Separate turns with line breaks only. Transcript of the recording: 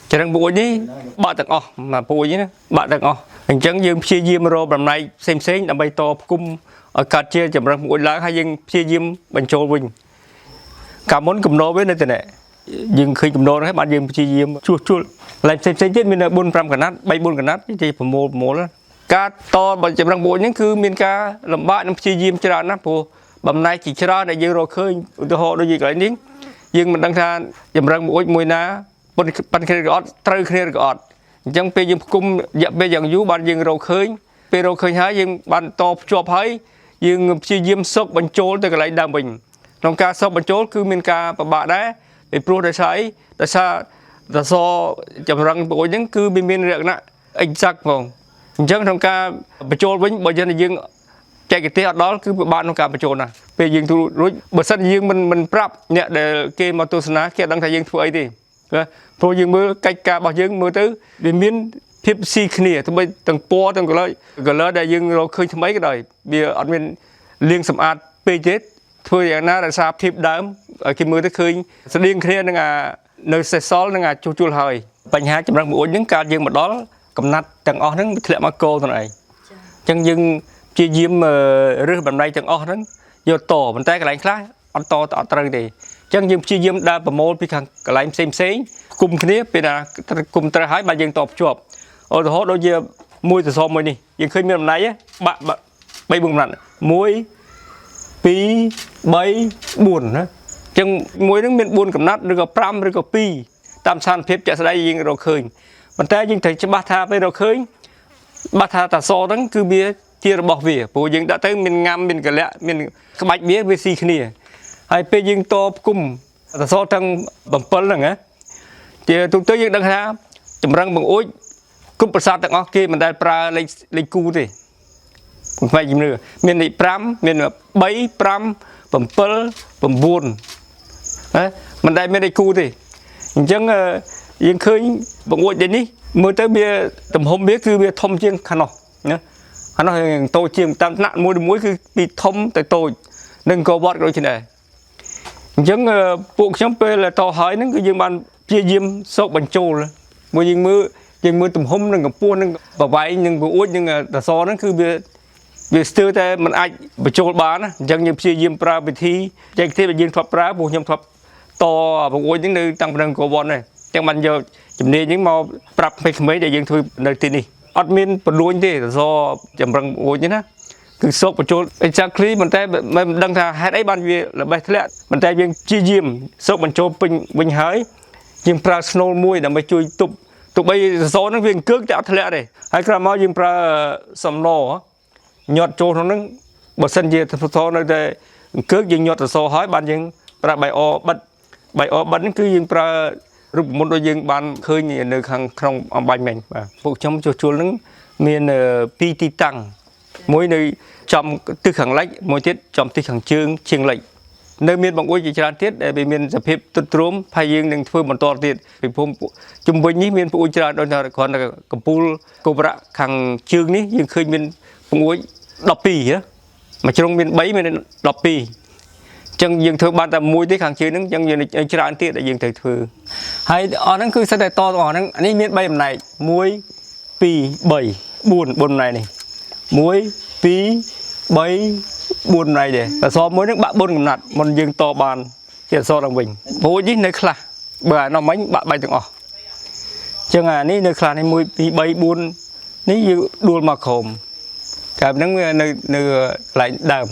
cho nên bụi ní bạn tặng mà bụi nhé bạn tặng hình chẳng dương chia diêm rồi bằng này xem làm bay to cung ở cà chia chậm rằng bụi lá hay dương chia diêm bằng trâu bình cả món cầm nô với nơi thế này dương khi cầm nô hết bạn dương chia diêm chua làm xem chết mình là 400 cả nát bay 4 cả nát thì phải mua đó cá to bằng chậm rằng bụi những cứ miền cá làm bạn nó chia diêm cho nó phù bằng này chỉ cho ra này dương rồi khơi từ họ đôi gì cái nín dương mình đang than chậm rằng bụi mùi ná ban kia gọt trừ kia gọt chẳng bây giờ cung dẹp bây giờ dú ban dương rồi khơi hái dương ban to chọp hái dương chi diêm sốc ban chốt từ cái lại đam bình trong ca sốc ban chốt cứ miền ca và bạn đấy để pro để sai để sa để so chậm răng bộ những cứ miền rạng nè anh sắc không chẳng trong ca ban chốt với bây giờ là dương chạy cái tiết đó cứ bạn trong ca ban chốt nè bây giờ thu rồi bớt sân dương mình prap nhẹ để kê mà tôi nói kia đang thấy dương thu ấy thì thôi dương mưa cách cả bao dương mưa tới vì miền phép si khnia thôi bây từng po từng cái lời đại dương rồi khơi mấy cái đời bây giờ ở bên liên sầm ạt pê chết thôiอย่างนั้นlà phép đám ở cái mưa tới khơi sẽ liên khnia đang nơi xe xóa đang chua hơiបញ្ហាចម្រឹងមួយហ្នឹងកើតយើងមកដល់កំណាត់ទាំងអស់ហ្នឹងធ្លាក់មកគោទៅឯងចឹងយើងព្យាយាមរើសបណ្ដៃទាំងអស់ហ្នឹងយកតប៉ុន្តែកន្លែងខ្លះអត់តអត់ត្រូវទេចឹងយើងព្យាយាមដើរប្រមូលពីខាងកន្លែងផ្សេងគុំគ្នាពេលណាគុំត្រូវហើយបាទយើងតបជាប់ឧទាហរណ៍ដូចជាមួយសសរមួយនេះយើងឃើញមានបណ្ដៃបាក់3 4កំណាត់1 2 3 4ណាចឹងមួយហ្នឹងមាន4កំណាត់ឬក៏5ឬក៏2តាមស្ថានភាពជាក់ស្ដែងយើងរកឃើញប៉ុន្តែយើងត្រូវច្បាស់ថាពេលរកឃើញបាត់ថាតាសហ្នឹងគឺវាជារបស់វាព្រោះយើងដាក់ទៅមានងាំមានកលៈមានក្បាច់វាស៊ីគ្នាហើយពេលយើងតបគុំតាសទាំង7ហ្នឹងណាជាទូទៅយើងដឹងថាចម្រឹងបង្អួចគុំប្រាសាទទាំងអស់គេមិនដែលប្រើលេខគូទេខ្ញុំផ្នែកជំនឿមានលេខ5មាន3 5 7 9ណាមិនដែលមានលេខគូទេអញ្ចឹងយើងឃើញបង្អួចនេះមើលទៅវាទំហំវាគឺវាធំជាងខាងនោះណាខាងនោះតូចជាងតាមថ្នាក់មួយគឺពីធំទៅតូចនឹងក៏វត្តដូចនេះអញ្ចឹងពួកខ្ញុំពេលតហើយហ្នឹងគឺយើងបានព្យាយាមសោកបញ្ចូលមួយយើងមើលទំហំនិងកម្ពស់និងប្រវែងនិងបង្អួចនិងតសហ្នឹងគឺវាស្ទើរតែមិនអាចបញ្ចូលបានណាអញ្ចឹងយើងព្យាយាមប្រើវិធីចែកទេយើងធ្លាប់ប្រើពួកខ្ញុំធ្លាប់តបង្អួចហ្នឹងនៅតាំងពីនឹងក៏វត្តដែរចឹងបានយកជំនាញហ្នឹងមកប្រាប់ឲ្យក្មេងដែលយើងធ្វើនៅទីនេះអត់មានបរួញទេសចម្រឹងអួចទេណាគឺសោកបញ្ចូល exactly ប៉ុន្តែមិនដឹងថាហេតុអីបានវាល្បេះធ្លាក់ប៉ុន្តែយើងព្យាយាមសោកបញ្ចូលពេញវិញហើយយើងប្រើ snow មួយដើម្បីជួយទប់ទោះបីសហ្នឹងវាអង្គើកតែអត់ធ្លាក់ទេហើយក្រោយមកយើងប្រើសំណញាត់ចូលក្នុងហ្នឹងបើសិនជាសនៅតែអង្គើកយើងញាត់សហើយបានយើងប្រើបាយអបិទហ្នឹងគឺយើងប្រើរូបមន្តដូចយើងបានឃើញនៅខាងក្នុងអំបញ្ញមិញបាទពួកខ្ញុំជួសជុលហ្នឹងមាន2ទីតាំងមួយនៅចំទិសខាងលិចមួយទៀតចំទិសខាងជើងជាងលិចនៅមានបង្អួចជាច្រើនទៀតដែលវាមានសភាពទទ្រាំហើយយើងនឹងធ្វើបន្តទៀតពីភូមិជំវិញនេះមានបង្អួចច្រើនដូចថាគ្រាន់តែកំពូលកូបរៈខាងជើងនេះយើងឃើញមានបង្អួច12មួយជ្រុងមាន3មាន12ចឹងយើងធ្វើបានតែមួយទេខាងជើងហ្នឹងចឹងយើងច្រើនទៀតដែលយើងត្រូវធ្វើហើយអស់ហ្នឹងគឺសិតតែតទាំងអស់ហ្នឹងនេះមាន3ចំណែក1 2 3 4ចំណែកនេះ1 2 3 4ចំណែកដែរអសមួយហ្នឹងបាក់4កំណាត់មុនយើងតបានជាអសឡើងវិញព្រោះនេះនៅខ្លះបើអានោះមិញបាក់3ទាំងអស់ចឹងអានេះនៅខ្លះនេះ1 2 3 4នេះយើងដួលមកក្រោមតែហ្នឹងនៅកន្លែងដើម